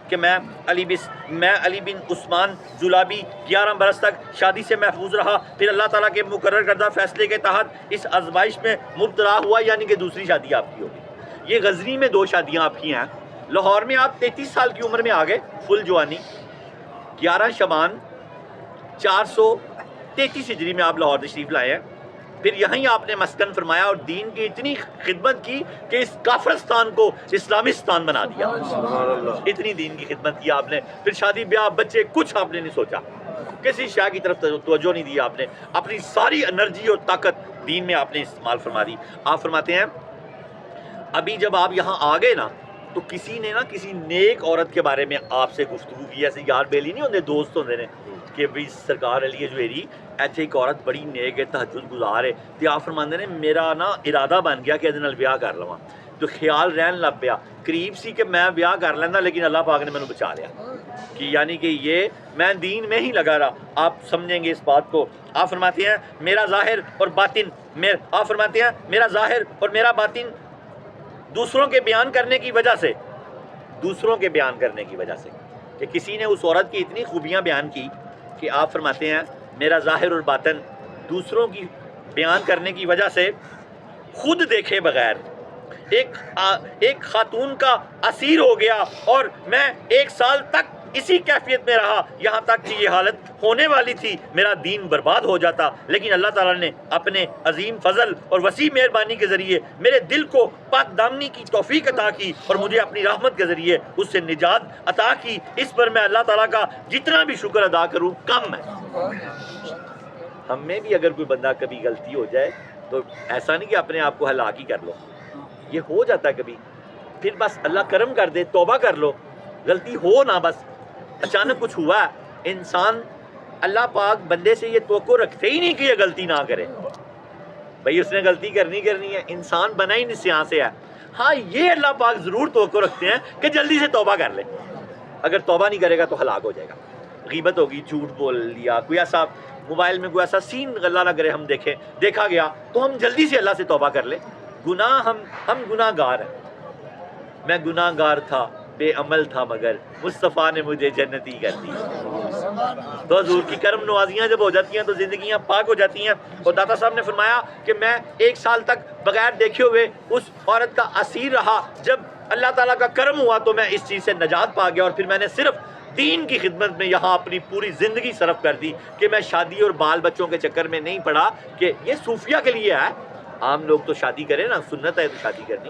کہ میں علی بن عثمان جلابی 11 برس تک شادی سے محفوظ رہا، پھر اللہ تعالیٰ کے مقرر کردہ فیصلے کے تحت اس آزمائش میں مبتلا ہوا، یعنی کہ دوسری شادی آپ کی ہوگی۔ یہ غزنی میں 2 شادیاں آپ کی ہیں، لاہور میں آپ 33 سال کی عمر میں آ گئے، فل جوانی، 11 شعبان 433 ہجری میں آپ لاہور تشریف لائے ہیں، پھر یہیں آپ نے مسکن فرمایا اور دین کی اتنی خدمت کی کہ اس کافرستان کو اسلامستان بنا دیا۔ اتنی دین کی خدمت کی آپ نے، پھر شادی بیاہ بچے کچھ آپ نے نہیں سوچا، کسی شے کی طرف توجہ نہیں دی آپ نے، اپنی ساری انرجی اور طاقت دین میں آپ نے استعمال فرما دی۔ آپ فرماتے ہیں ابھی جب آپ یہاں آ گئے نا تو کسی نے نا کسی نیک عورت کے بارے میں آپ سے گفتگو کی، ایسے یار بیلی نہیں ہوتے، دوست ہوتے ہیں کہ بھئی سرکار علی جوہری ایتھے ایک عورت بڑی نیک ہے، تہجد گزار ہے، تو آپ فرماندے نے میرا نا ارادہ بن گیا کہ ادھے بیاہ کر لواں، تو خیال رہن لگ پیا، قریب سی کہ میں بیاہ کر لینا، لیکن اللہ پاک نے مینوں بچا لیا، کہ یعنی کہ یہ میں دین میں ہی لگا رہا۔ آپ سمجھیں گے اس بات کو۔ آپ فرماتے ہیں میرا ظاہر اور باطن، آپ فرماتے ہیں میرا ظاہر اور میرا باطن دوسروں کے بیان کرنے کی وجہ سے، کہ کسی نے اس عورت کی اتنی خوبیاں بیان کی کہ آپ فرماتے ہیں میرا ظاہر اور باطن دوسروں کی بیان کرنے کی وجہ سے خود دیکھے بغیر ایک خاتون کا اسیر ہو گیا، اور میں 1 سال تک اسی کیفیت میں رہا، یہاں تک کہ یہ حالت ہونے والی تھی میرا دین برباد ہو جاتا، لیکن اللہ تعالیٰ نے اپنے عظیم فضل اور وسیع مہربانی کے ذریعے میرے دل کو پاک دامنی کی توفیق عطا کی اور مجھے اپنی رحمت کے ذریعے اس سے نجات عطا کی۔ اس پر میں اللہ تعالیٰ کا جتنا بھی شکر ادا کروں کم ہے۔ ہم میں بھی اگر کوئی بندہ کبھی غلطی ہو جائے تو ایسا نہیں کہ اپنے آپ کو ہلاک ہی کر لو، یہ ہو جاتا ہے کبھی، پھر بس اللہ کرم کر دے، توبہ کر لو، غلطی ہو نہ، بس اچانک کچھ ہوا ہے، انسان اللہ پاک بندے سے یہ توقع رکھتے ہی نہیں کہ یہ غلطی نہ کرے، بھئی اس نے غلطی کرنی ہے، انسان بنا ہی نسیان سے ہے۔ ہاں یہ اللہ پاک ضرور توقع رکھتے ہیں کہ جلدی سے توبہ کر لے، اگر توبہ نہیں کرے گا تو ہلاک ہو جائے گا۔ غیبت ہوگی، جھوٹ بول لیا، کوئی ایسا موبائل میں کوئی ایسا سین اللہ نہ کرے ہم دیکھا گیا تو ہم جلدی سے اللہ سے توبہ کر لیں۔ گناہ ہم گناہ گار ہیں، میں گناہ گار تھا، بے عمل تھا، مگر مصطفیٰ نے مجھے جنتی کر دی۔ تو حضور کی کرم نوازیاں جب ہو جاتی ہیں تو زندگیاں پاک ہو جاتی ہیں۔ اور داتا صاحب نے فرمایا کہ میں 1 سال تک بغیر دیکھے ہوئے اس عورت کا اسیر رہا، جب اللہ تعالیٰ کا کرم ہوا تو میں اس چیز سے نجات پا گیا، اور پھر میں نے صرف دین کی خدمت میں یہاں اپنی پوری زندگی صرف کر دی، کہ میں شادی اور بال بچوں کے چکر میں نہیں پڑا، کہ یہ صوفیہ کے لیے ہے۔ عام لوگ تو شادی کریں نا، سنت ہے تو شادی کرنی۔